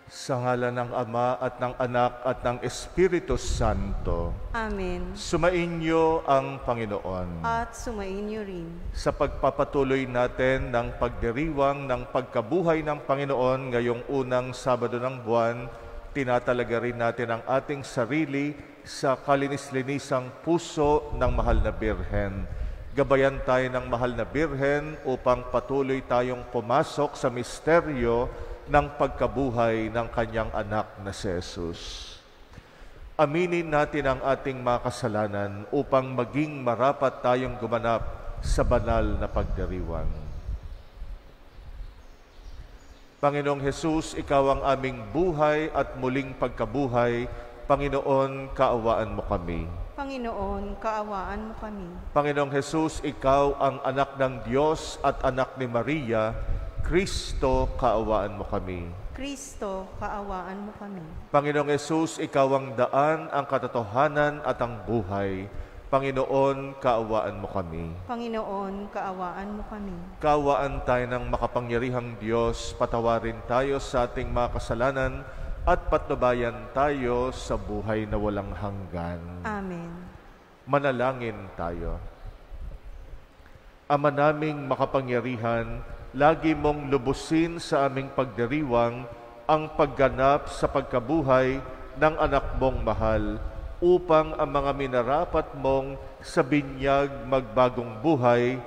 Sa ngalan ng Ama at ng Anak at ng Espiritu Santo. Amen. Sumainyo ang Panginoon. At sumainyo rin. Sa pagpapatuloy natin ng pagdiriwang ng pagkabuhay ng Panginoon ngayong unang Sabado ng buwan, tinatalaga rin natin ang ating sarili sa kalinis-linisang puso ng Mahal na Birhen. Gabayan tayo ng Mahal na Birhen upang patuloy tayong pumasok sa misteryo ng pagkabuhay ng kanyang anak na si Jesus. Aminin natin ang ating mga kasalanan upang maging marapat tayong gumanap sa banal na pagdiriwang. Panginoong Hesus, Ikaw ang aming buhay at muling pagkabuhay. Panginoon, kaawaan mo kami. Panginoon, kaawaan mo kami. Panginoong Hesus, Ikaw ang anak ng Diyos at anak ni Maria. Kristo, kaawaan mo kami. Kristo, kaawaan mo kami. Panginoong Hesus, Ikaw ang daan, ang katotohanan at ang buhay. Panginoon, kaawaan mo kami. Panginoon, kaawaan mo kami. Kaawaan tayo ng makapangyarihang Diyos, patawarin tayo sa ating mga kasalanan at patnubayan tayo sa buhay na walang hanggan. Amen. Manalangin tayo. Ama naming makapangyarihan, lagi mong lubusin sa aming pagdiriwang ang pagganap sa pagkabuhay ng anak mong mahal upang ang mga minarapat mong sa binyag magbagong buhay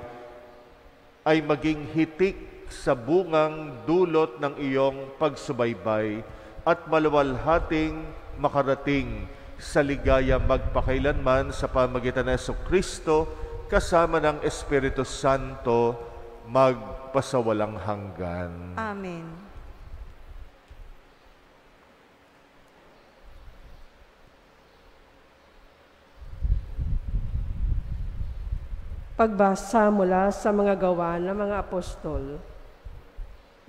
ay maging hitik sa bungang dulot ng iyong pagsubaybay at maluwalhating makarating sa ligaya magpakailanman sa pamagitan ng Jesucristo kasama ng Espiritu Santo magpasawalang hanggan. Amen. Pagbasa mula sa mga gawa ng mga apostol.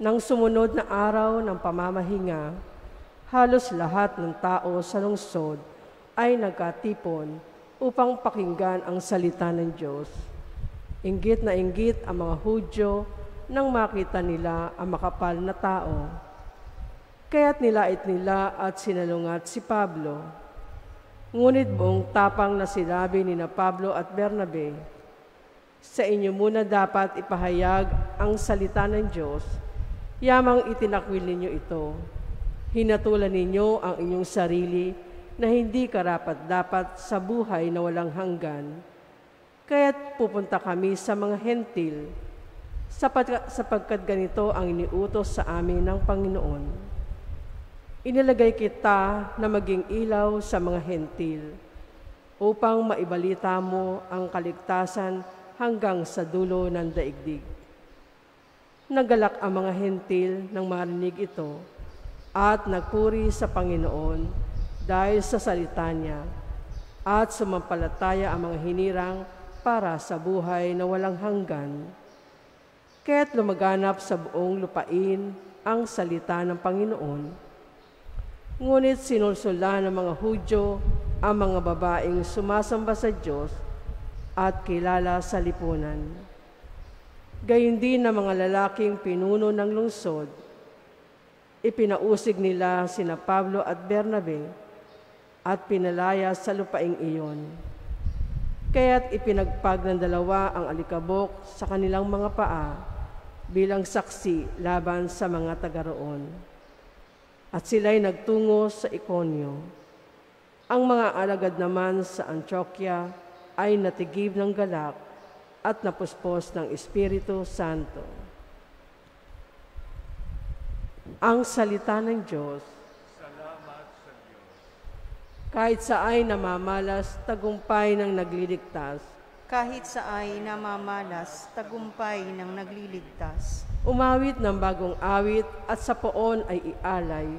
Nang sumunod na araw ng pamamahinga, halos lahat ng tao sa lungsod ay nagkatipon upang pakinggan ang salita ng Diyos. Inggit na inggit ang mga Hudyo nang makita nila ang makapal na tao. Kaya't nilait nila at sinalungat si Pablo. Ngunit buong tapang na sinabi ni na Pablo at Bernabe, "Sa inyo muna dapat ipahayag ang salita ng Diyos, yamang itinakwil ninyo ito. Hinatulan ninyo ang inyong sarili na hindi karapat-dapat sa buhay na walang hanggan. Kaya't pupunta kami sa mga hentil, sapagkat ganito ang iniutos sa amin ng Panginoon. Inilagay kita na maging ilaw sa mga hentil, upang maibalita mo ang kaligtasan hanggang sa dulo ng daigdig." Nagalak ang mga hentil nang marinig ito, at nagpuri sa Panginoon dahil sa salita niya, at sumampalataya ang mga hinirang para sa buhay na walang hanggan. Kaya't lumaganap sa buong lupain ang salita ng Panginoon. Ngunit sinulsula ng mga Hudyo ang mga babaeng sumasamba sa Diyos at kilala sa lipunan. Gayon din ang mga lalaking pinuno ng lungsod. Ipinausig nila sina Pablo at Bernabe at pinalaya sa lupaing iyon. Kaya't ipinagpag ng dalawa ang alikabok sa kanilang mga paa bilang saksi laban sa mga taga-roon. At sila'y nagtungo sa Iconio. Ang mga alagad naman sa Antioquia ay natigib ng galak at napuspos ng Espiritu Santo. Ang salita ng Diyos. Salamat sa Diyos. Kahit saay namamalas, tagumpay ng nagliligtas. Kahit saay namamalas, tagumpay ng nagliligtas. Umawit ng bagong awit at sa poon ay ialay,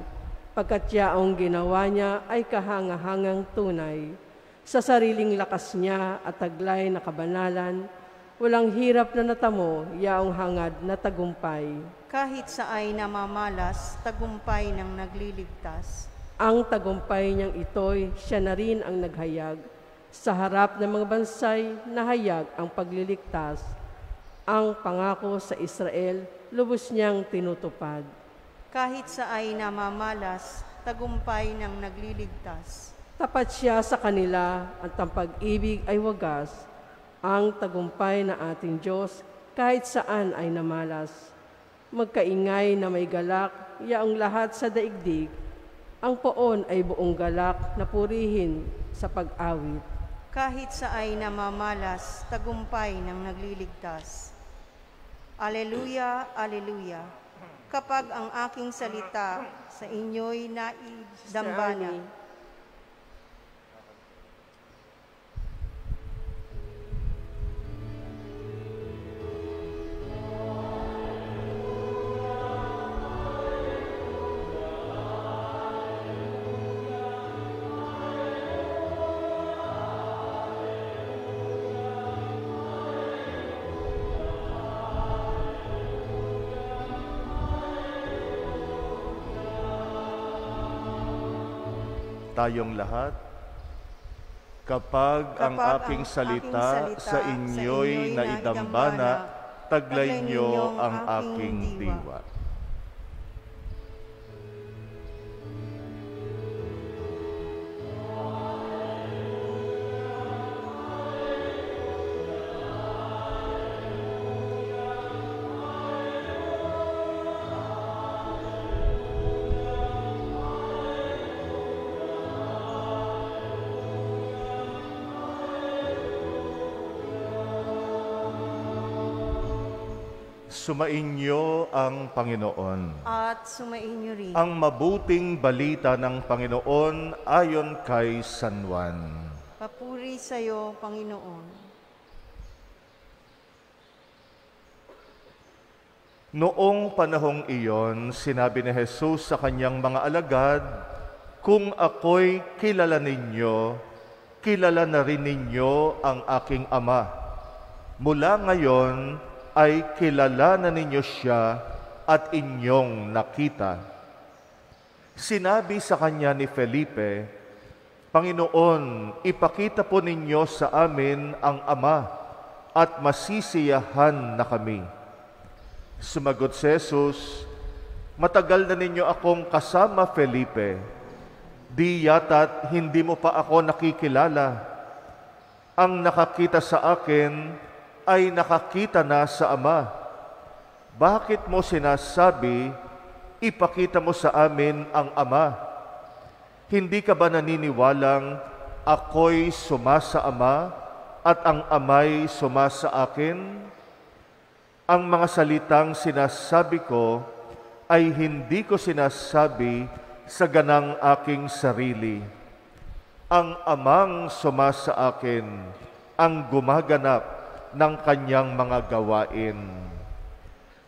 pagkat yaong ginawa niya ay kahangahangang tunay. Sa sariling lakas niya at taglay na kabanalan, walang hirap na natamo, yaong hangad na tagumpay. Kahit saay namamalas, tagumpay ng nagliligtas. Ang tagumpay niyang ito'y siya na rin ang naghayag. Sa harap ng mga bansay, nahayag ang pagliligtas. Ang pangako sa Israel, lubos niyang tinutupad. Kahit sa ay namamalas, tagumpay ng nagliligtas. Tapat siya sa kanila at ang pag-ibig ay wagas. Ang tagumpay na ating Diyos kahit saan ay namalas. Magkaingay na may galak, yaong lahat sa daigdig. Ang poon ay buong galak na purihin sa pag-awit. Kahit sa ay namamalas, tagumpay ng nagliligtas. Aleluya, aleluya. Kapag ang aking salita sa inyo'y naidambana, Tayong lahat, kapag ang aking salita sa inyo'y naidambana, taglay niyo ang aking diwa. Sumainyo ang Panginoon. at sumainyo rin. Ang mabuting balita ng Panginoon ayon kay San Juan. Papuri sa iyo, Panginoon. Noong panahong iyon, sinabi ni Jesus sa kanyang mga alagad, "Kung ako'y kilala ninyo, kilala na rin ninyo ang aking Ama. Mula ngayon ay kilala na ninyo siya at inyong nakita." Sinabi sa kanya ni Felipe, "Panginoon, ipakita po ninyo sa amin ang Ama at masisiyahan na kami." Sumagot si Jesus, "Matagal na ninyo akong kasama, Felipe. Di yata't hindi mo pa ako nakikilala. Ang nakakita sa akin ay nakakita na sa Ama. Bakit mo sinasabi, ipakita mo sa amin ang Ama? Hindi ka ba naniniwalang ako'y sumasa Ama at ang Ama'y sumasa akin? Ang mga salitang sinasabi ko ay hindi ko sinasabi sa ganang aking sarili. Ang Amang sumasa akin ang gumaganap ng kanyang mga gawain.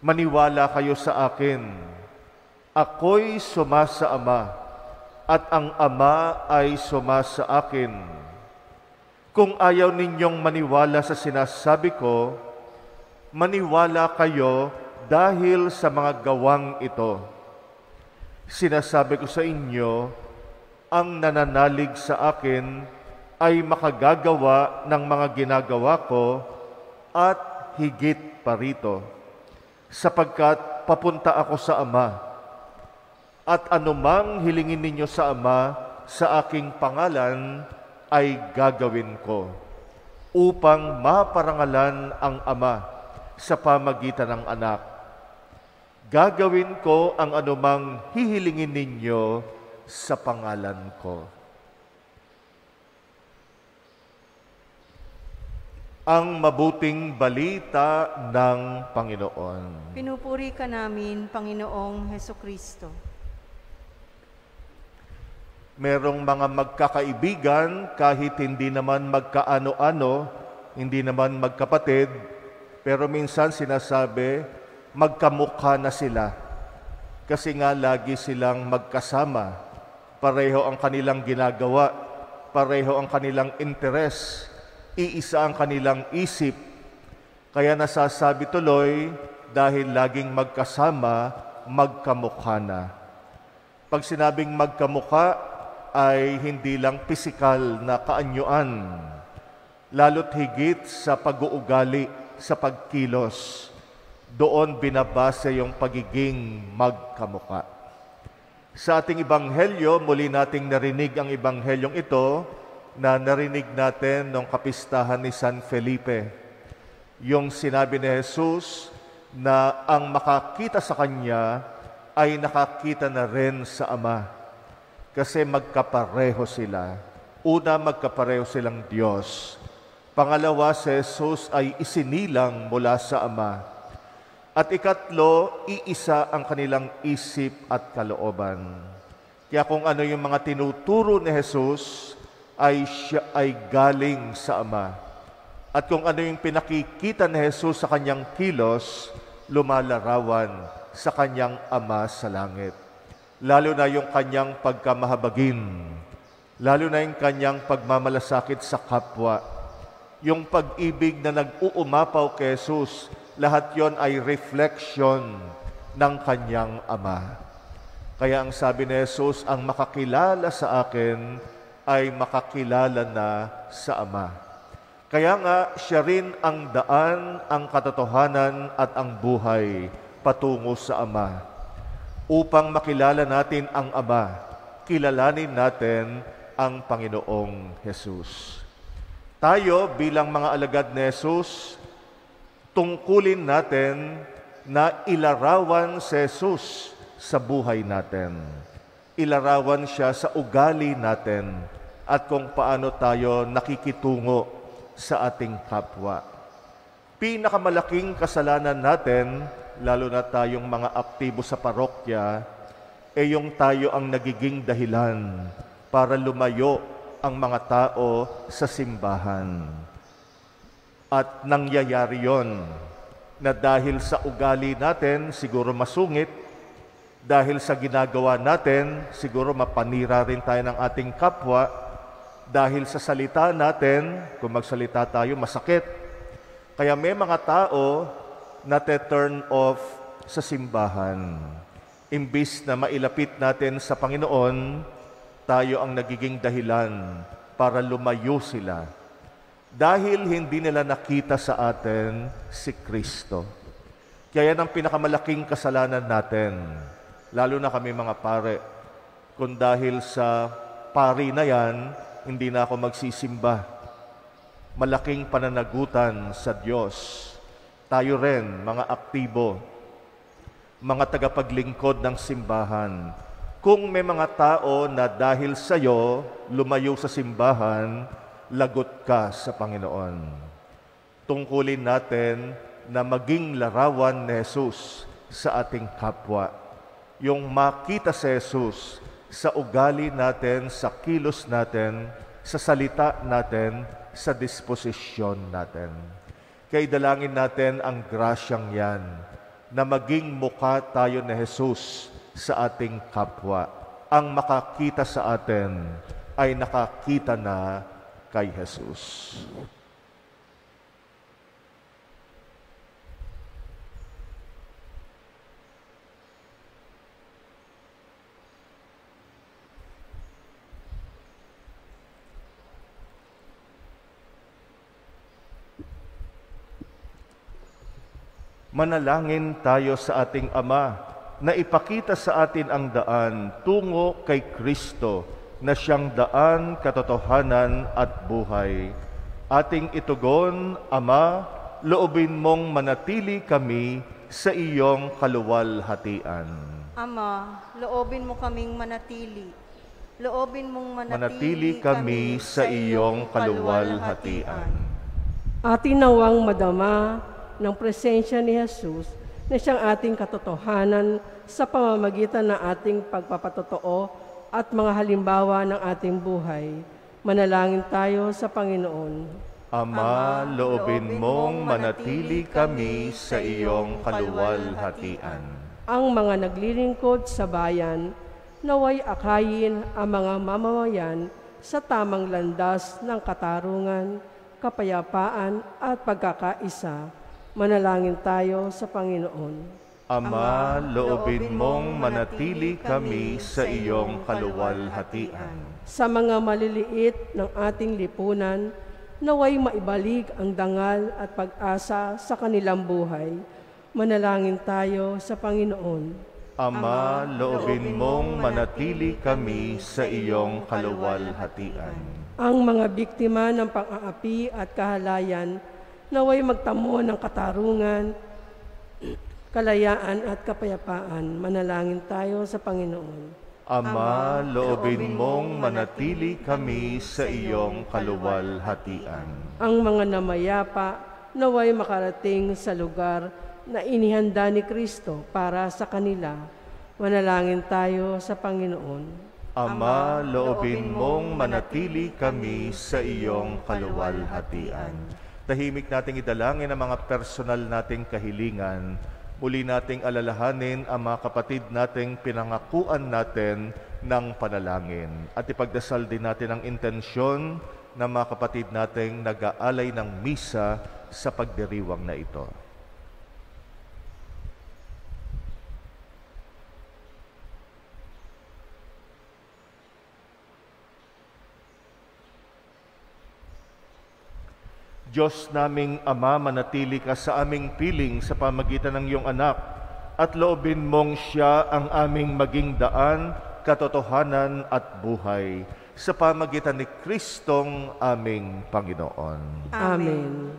Maniwala kayo sa akin. Ako'y sumasa Ama, at ang Ama ay sumasa akin. Kung ayaw ninyong maniwala sa sinasabi ko, maniwala kayo dahil sa mga gawang ito. Sinasabi ko sa inyo, ang nananalig sa akin ay makagagawa ng mga ginagawa ko at higit pa rito, sapagkat papunta ako sa Ama, at anumang hilingin ninyo sa Ama sa aking pangalan ay gagawin ko, upang maparangalan ang Ama sa pamagitan ng Anak. Gagawin ko ang anumang hihilingin ninyo sa pangalan ko." Ang mabuting balita ng Panginoon. Pinupuri ka namin, Panginoong Hesukristo. Merong mga magkakaibigan kahit hindi naman magkaano-ano, hindi naman magkapatid, pero minsan sinasabi, magkamukha na sila. Kasi nga lagi silang magkasama. Pareho ang kanilang ginagawa, pareho ang kanilang interes, iisa ang kanilang isip. Kaya nasasabi tuloy, dahil laging magkasama, magkamukha na. Pag sinabing magkamukha, ay hindi lang pisikal na kaanyuan, lalo't higit sa pag-uugali, sa pagkilos. Doon binabase yung pagiging magkamukha. Sa ating ebanghelyo, muli nating narinig ang ebanghelyong ito na narinig natin nung kapistahan ni San Felipe. Yung sinabi ni Jesus na ang makakita sa Kanya ay nakakita na rin sa Ama. Kasi magkapareho sila. Una, magkapareho silang Diyos. Pangalawa, si Jesus ay isinilang mula sa Ama. At ikatlo, iisa ang kanilang isip at kalooban. Kaya kung ano yung mga tinuturo ni Jesus, siya ay galing sa Ama. At kung ano yung pinakikita ni Jesus sa kanyang kilos, lumalarawan sa kanyang Ama sa langit. Lalo na yung kanyang pagkamahabagin, lalo na yung kanyang pagmamalasakit sa kapwa, yung pag-ibig na nag-uumapaw kay Jesus, lahat yon ay reflection ng kanyang Ama. Kaya ang sabi ni Jesus, ang makakilala sa akin ay makakilala na sa Ama. Kaya nga, siya rin ang daan, ang katotohanan at ang buhay patungo sa Ama. Upang makilala natin ang Ama, kilalanin natin ang Panginoong Jesus. Tayo bilang mga alagad ni Jesus, tungkulin natin na ilarawan si Jesus sa buhay natin. Ilarawan siya sa ugali natin at kung paano tayo nakikitungo sa ating kapwa. Pinakamalaking kasalanan natin, lalo na tayong mga aktibo sa parokya, yung tayo ang nagiging dahilan para lumayo ang mga tao sa simbahan. At nangyayari yon na dahil sa ugali natin, siguro masungit, dahil sa ginagawa natin, siguro mapanira rin tayo ng ating kapwa, dahil sa salita natin, kung magsalita tayo, masakit. Kaya may mga tao na turn off sa simbahan. Imbis na mailapit natin sa Panginoon, tayo ang nagiging dahilan para lumayo sila. Dahil hindi nila nakita sa atin si Kristo. Kaya yan ang pinakamalaking kasalanan natin, lalo na kami mga pare. Kung dahil sa pari na yan, hindi na ako magsisimba. Malaking pananagutan sa Diyos. Tayo rin, mga aktibo, mga tagapaglingkod ng simbahan. Kung may mga tao na dahil sa'yo lumayo sa simbahan, lagot ka sa Panginoon. Tungkulin natin na maging larawan ni Jesus sa ating kapwa. Yung makita si Jesus sa ugali natin, sa kilos natin, sa salita natin, sa disposisyon natin. Kaya dalangin natin ang grasyang yan, na maging mukha tayo ni Jesus sa ating kapwa. Ang makakita sa atin ay nakakita na kay Jesus. Manalangin tayo sa ating Ama na ipakita sa atin ang daan tungo kay Kristo na siyang daan, katotohanan at buhay. Ating itugon, Ama, loobin mong manatili kami sa iyong kaluwalhatian. Ama, loobin mo kaming manatili. Loobin mong Manatili kami sa iyong kaluwalhatian. Atin nawang madama ng presensya ni Jesus na siyang ating katotohanan sa pamamagitan ng ating pagpapatotoo at mga halimbawa ng ating buhay. Manalangin tayo sa Panginoon. Ama, loobin mong manatili kami sa iyong kaluwalhatian. Ang mga naglilingkod sa bayan, naway akayin ang mga mamamayan sa tamang landas ng katarungan, kapayapaan at pagkakaisa. Manalangin tayo sa Panginoon. Ama, loobin mong manatili kami sa iyong kaluwalhatian. Sa mga maliliit ng ating lipunan, naway maibalik ang dangal at pag-asa sa kanilang buhay. Manalangin tayo sa Panginoon. Ama, loobin mong manatili kami sa iyong kaluwalhatian. Ang mga biktima ng pang-aapi at kahalayan naway magtamo ng katarungan, kalayaan at kapayapaan. Manalangin tayo sa Panginoon. Ama, loobin mong manatili kami sa iyong kaluwalhatian. Ang mga namayapa naway makarating sa lugar na inihanda ni Kristo para sa kanila. Manalangin tayo sa Panginoon. Ama, loobin mong manatili kami sa iyong kaluwalhatian. Tahimik nating idalangin ang mga personal nating kahilingan. Muli nating alalahanin ang mga kapatid nating pinangakuan natin ng panalangin. At ipagdasal din natin ang intensyon ng mga kapatid nating nag-aalay ng misa sa pagdiriwang na ito. Diyos naming Ama, manatili ka sa aming piling sa pamagitan ng iyong anak at loobin mong siya ang aming maging daan, katotohanan at buhay sa pamagitan ni Kristong aming Panginoon. Amen.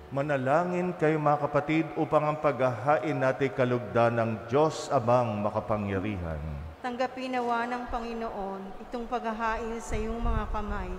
Manalangin kayo mga kapatid upang ang paghahain natin kalugdan ng Diyos Amang makapangyarihan. Tanggapin nawa ng Panginoon itong paghahain sa iyong mga kamay,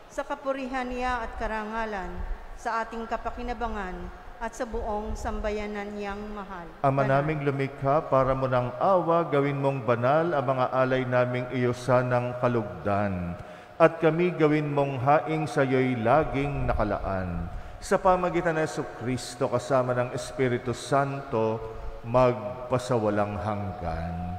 sa kapurihan niya at karangalan, sa ating kapakinabangan at sa buong sambayanan niyang mahal. Ama naming lumikha, para mo ng awa, gawin mong banal ang mga alay naming iyosan ng kalugdan, at kami gawin mong haing sa iyo'y laging nakalaan. Sa pamagitan ng Jesucristo kasama ng Espiritu Santo, magpasawalang hanggan.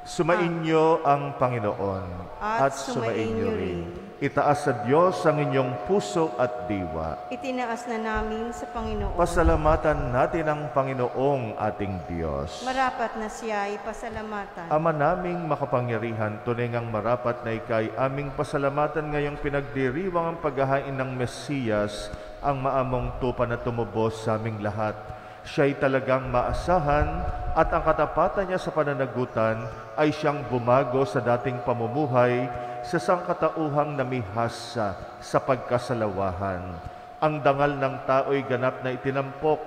Sumainyo ang Panginoon at sumainyo rin. Itaas sa Diyos ang inyong puso at diwa. Itinaas na namin sa Panginoon. Pasalamatan natin ang Panginoong ating Diyos. Marapat na siya ay pasalamatan. Ama naming makapangyarihan, tunay ngang marapat na ikay aming pasalamatan ngayong pinagdiriwang ang paghahain ng Mesiyas, ang maamong tupa na tumubos sa aming lahat. Siya'y talagang maasahan at ang katapatan niya sa pananagutan ay siyang bumago sa dating pamumuhay sa sangkatauhang namihasa sa pagkasalawahan. Ang dangal ng tao'y ganap na itinampok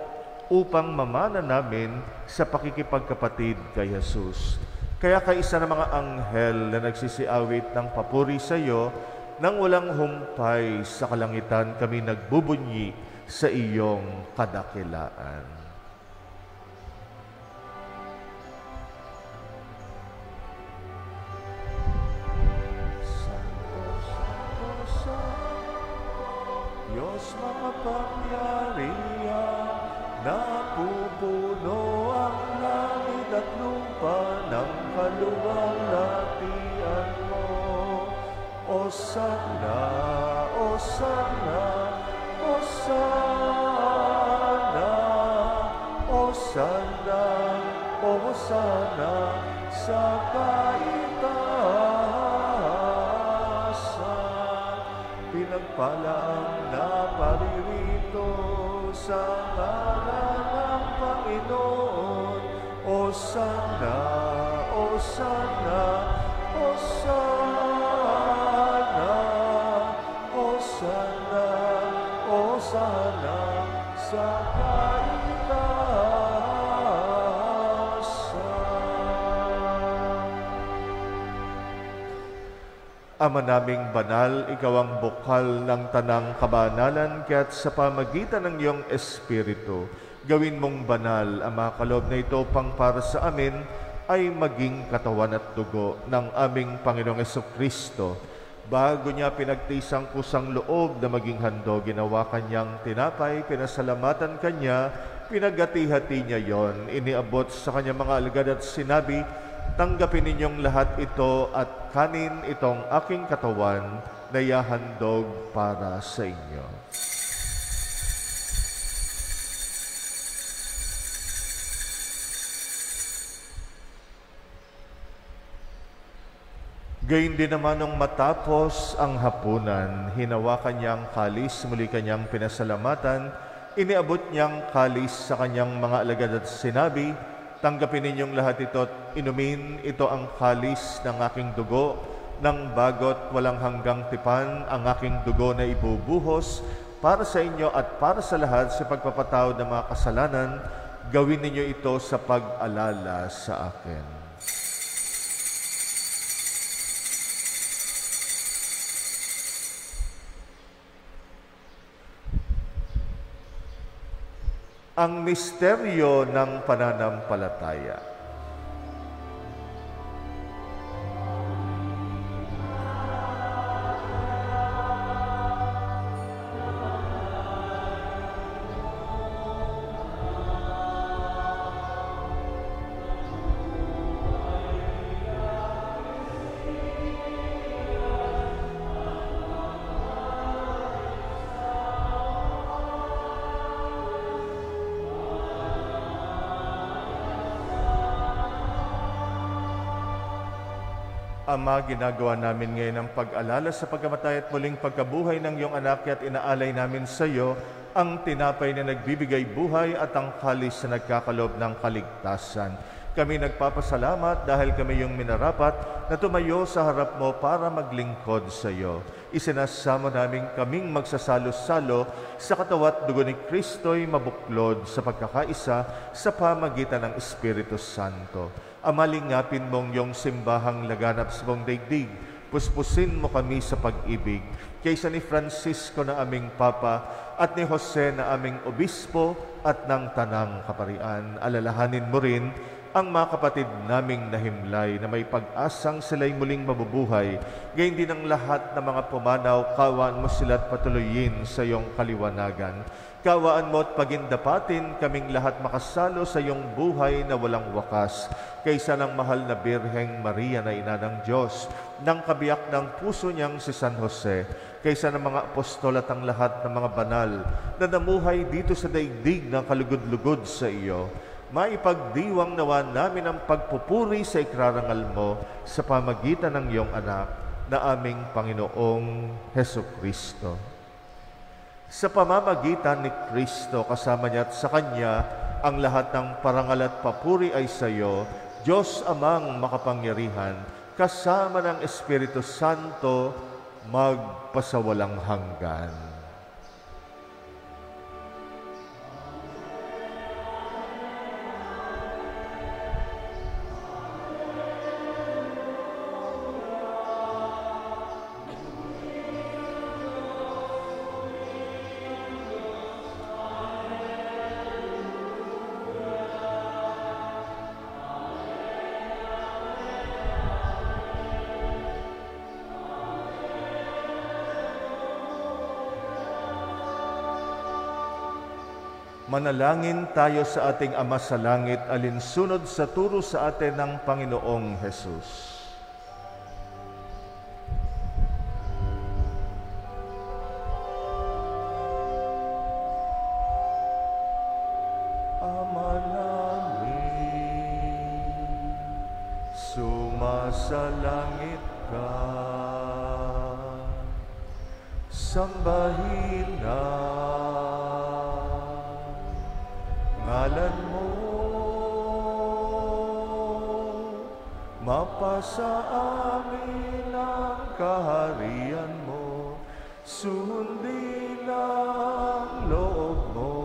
upang mamana namin sa pakikipagkapatid kay Jesus. Kaya kaisa ng mga anghel na nagsisiawit ng papuri sa iyo, nang walang humpay sa kalangitan kami nagbubunyi sa iyong kadakilaan. Santo, Santo, Santo, Diyos makapangyarihan, napupuno ang langit at lupa ng kaluwalhatian mo. Osana, Osana, Osana, Osana, Osana sa kaitaasan. pala ang naparirito sa ngalan ng Panginoon. O sana, o sana, o sana, o sana, o sana, sa Ama naming banal, ikaw ang bukal ng tanang kabanalan, kaya't sa pamagitan ng iyong Espiritu, gawin mong banal ang mga kaloob na ito pang para sa amin ay maging katawan at dugo ng aming Panginoong Jesucristo. Bago niya pinagtisang kusang loob na maging handog, ginawa kanyang tinapay, pinasalamatan kanya, pinagati-hati niya yon, iniabot sa kanyang mga alagad at sinabi, tanggapin ninyong lahat ito at kanin itong aking katawan na ihahandog para sa inyo. Gayun din naman nung matapos ang hapunan, hinawakan niyang kalis, muli kanyang pinasalamatan, iniabot niyang kalis sa kanyang mga alagad at sinabi, tanggapin ninyong lahat ito at inumin, ito ang kalis ng aking dugo, ng bagot walang hanggang tipan, ang aking dugo na ibubuhos para sa inyo at para sa lahat sa pagpapatawad ng mga kasalanan. Gawin ninyo ito sa pag-alala sa akin. Ang misteryo ng pananampalataya. Ama, ginagawa namin ngayon ang pag-alala sa pagkamatay at muling pagkabuhay ng iyong anak at inaalay namin sa iyo ang tinapay na nagbibigay buhay at ang kalis na nagkakalob ng kaligtasan. Kami nagpapasalamat dahil kami yung minarapat na tumayo sa harap mo para maglingkod sa iyo. Isinasamo namin kaming magsasalo-salo sa katawat dugo ni Kristo'y mabuklod sa pagkakaisa sa pamagitan ng Espiritu Santo. Amalingapin mong iyong simbahang laganap sa buong daigdig. Puspusin mo kami sa pag-ibig. Kaysa ni Francisco na aming Papa at ni Jose na aming Obispo at ng Tanang Kaparian, alalahanin mo rin ang mga kapatid naming nahimlay na may pag-asang sila'y muling mabubuhay. Gayon din ang lahat ng mga pumanaw, kawaan mo sila't patuloyin sa iyong kaliwanagan. Kawaan mo at pagindapatin kaming lahat makasalo sa iyong buhay na walang wakas. Kaysa ng mahal na Birheng Maria na ina ng Diyos, ng kabiyak ng puso niyang si San Jose, kaysa ng mga apostol at ang lahat ng mga banal na namuhay dito sa daigdig ng kalugod-lugod sa iyo, maipagdiwang nawa namin ang pagpupuri sa ikrarangal mo sa pamagitan ng iyong anak na aming Panginoong Hesukristo. Sa pamamagitan ni Kristo, kasama niya at sa Kanya, ang lahat ng parangal at papuri ay sa iyo, Diyos Amang makapangyarihan, kasama ng Espiritu Santo, magpasawalang hanggan. Manalangin tayo sa ating Ama sa Langit, alinsunod sa turo sa atin ng Panginoong Hesus. Ama namin, sumasalangit ka, Sambahin na ngalan mo, mapasa amin ang kaharian mo, sundin ang loob mo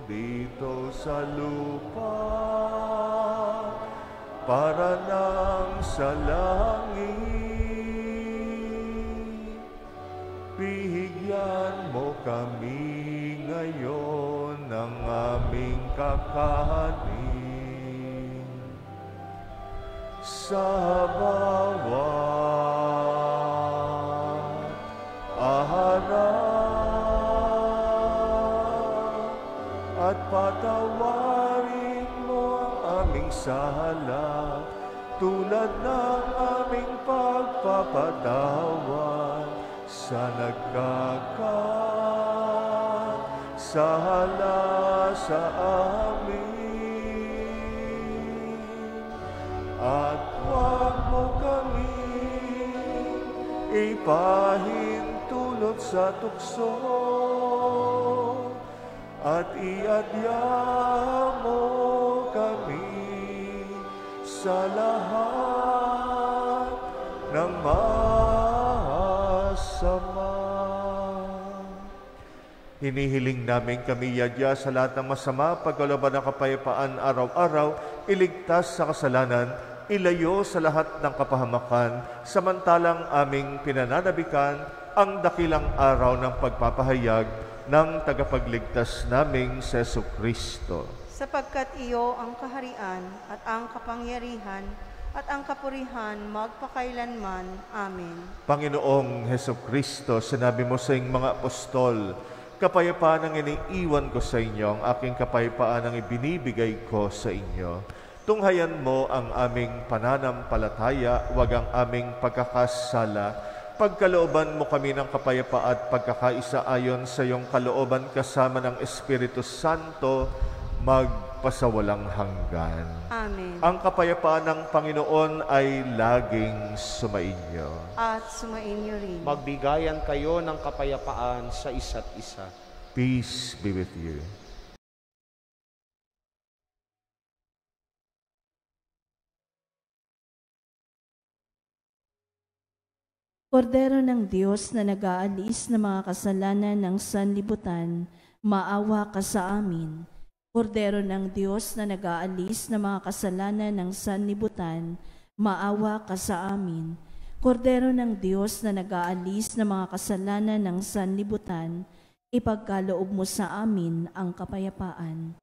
dito sa lupa, para nang sa langit. Bigyan mo kami ngayon ng aming kakanin. Sa bawat araw at patawarin mo ang aming sala, tulad ng aming pagpapatawad sa nagkakasala sa amin. At huwag mo kami ipahintulot sa tukso, at iadya mo kami sa lahat ng masama. Hinihiling namin kami yadya sa lahat ng masama, pagkalooban ng kapayapaan araw-araw, iligtas sa kasalanan, ilayo sa lahat ng kapahamakan, samantalang aming pinananabikan ang dakilang araw ng pagpapahayag ng tagapagligtas naming si Jesucristo. Sapagkat iyo ang kaharian at ang kapangyarihan at ang kapurihan magpakailanman. Amen. Panginoong Jesucristo, sinabi mo sa iyong mga apostol, kapayapaan ang iniiwan ko sa inyo, ang aking kapayapaan ang ibinibigay ko sa inyo. Tunghayan mo ang aming pananampalataya, wag ang aming pagkakasala. Pagkalooban mo kami ng kapayapaan at pagkakaisa ayon sa iyong kalooban kasama ng Espiritu Santo, magpasawalang hanggan. Amen. Ang kapayapaan ng Panginoon ay laging sumainyo. At sumainyo rin. Magbigayan kayo ng kapayapaan sa isa't isa. Peace be with you. Kordero ng Diyos na nag-aalis ng mga kasalanan ng sanlibutan, maawa ka sa amin. Kordero ng Diyos na nag-aalis ng mga kasalanan ng sanlibutan, maawa ka sa amin. Kordero ng Diyos na nag-aalis ng mga kasalanan ng sanlibutan, ipagkaloob mo sa amin ang kapayapaan.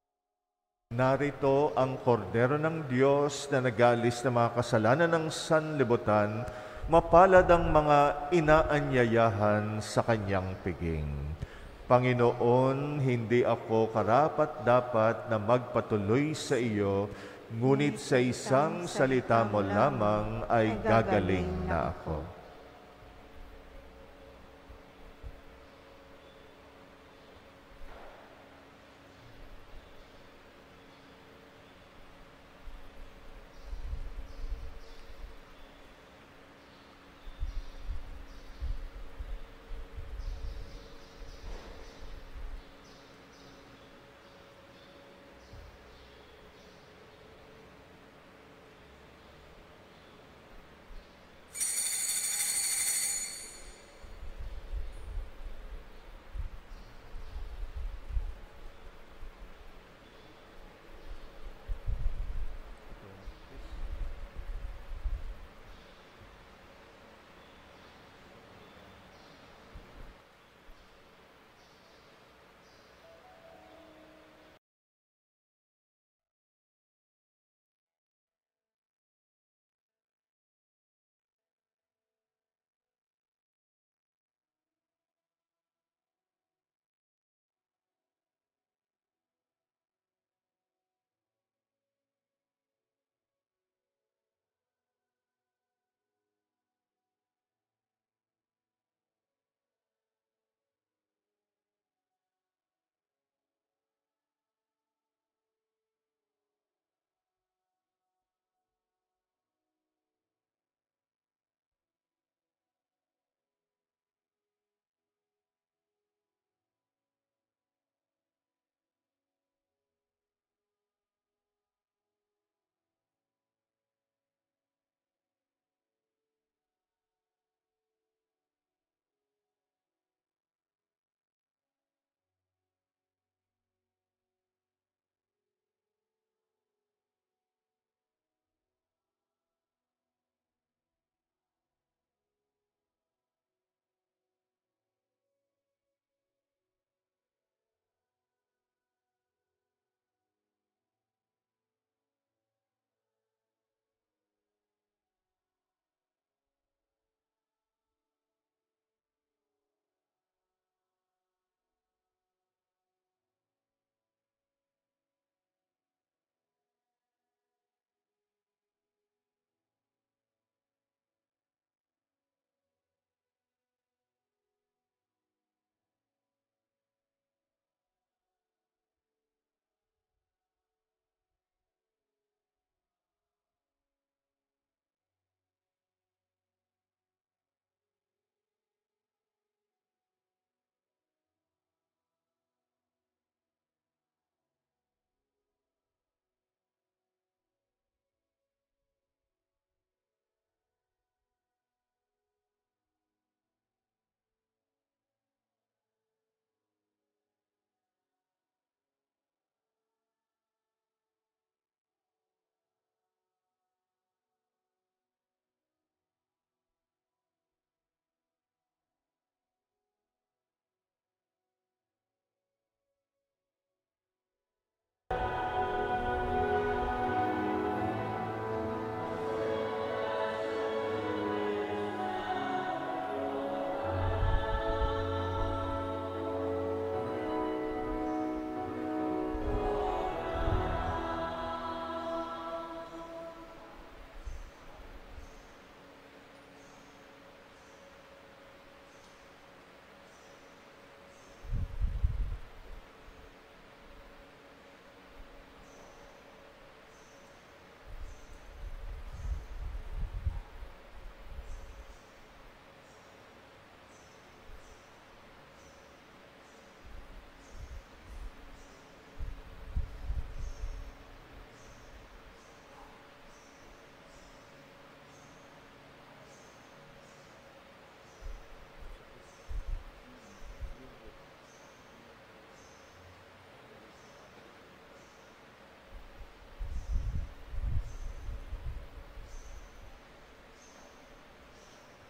Narito ang kordero ng Diyos na nag-aalis ng mga kasalanan ng sanlibutan, mapalad ang mga inaanyayahan sa kanyang piging. Panginoon, hindi ako karapat-dapat na magpatuloy sa iyo, ngunit sa isang salita mo lamang ay gagaling na ako.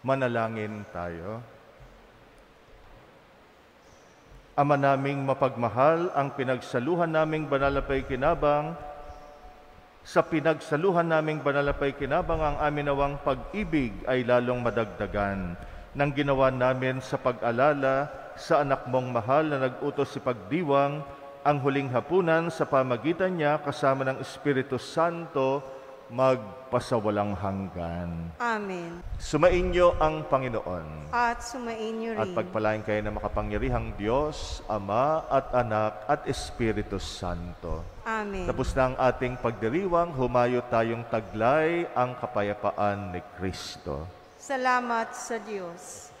Manalangin tayo. Ama naming mapagmahal, ang pinagsaluhan naming banal na paikinabang, sa pinagsaluhan naming banal na paikinabang ang amin nawang pag-ibig ay lalong madagdagan nang ginawa namin sa pag-alala sa anak mong mahal na nag-utos si pagdiwang ang huling hapunan sa pamagitan niya kasama ng Espiritu Santo magpasawalang hanggan. Amen. Sumainyo ang Panginoon. At sumainyo rin. At pagpalain kayo ng makapangyarihang Diyos, Ama at Anak at Espiritu Santo. Amen. Tapos na ang ating pagdiriwang, humayo tayong taglay ang kapayapaan ni Kristo. Salamat sa Diyos.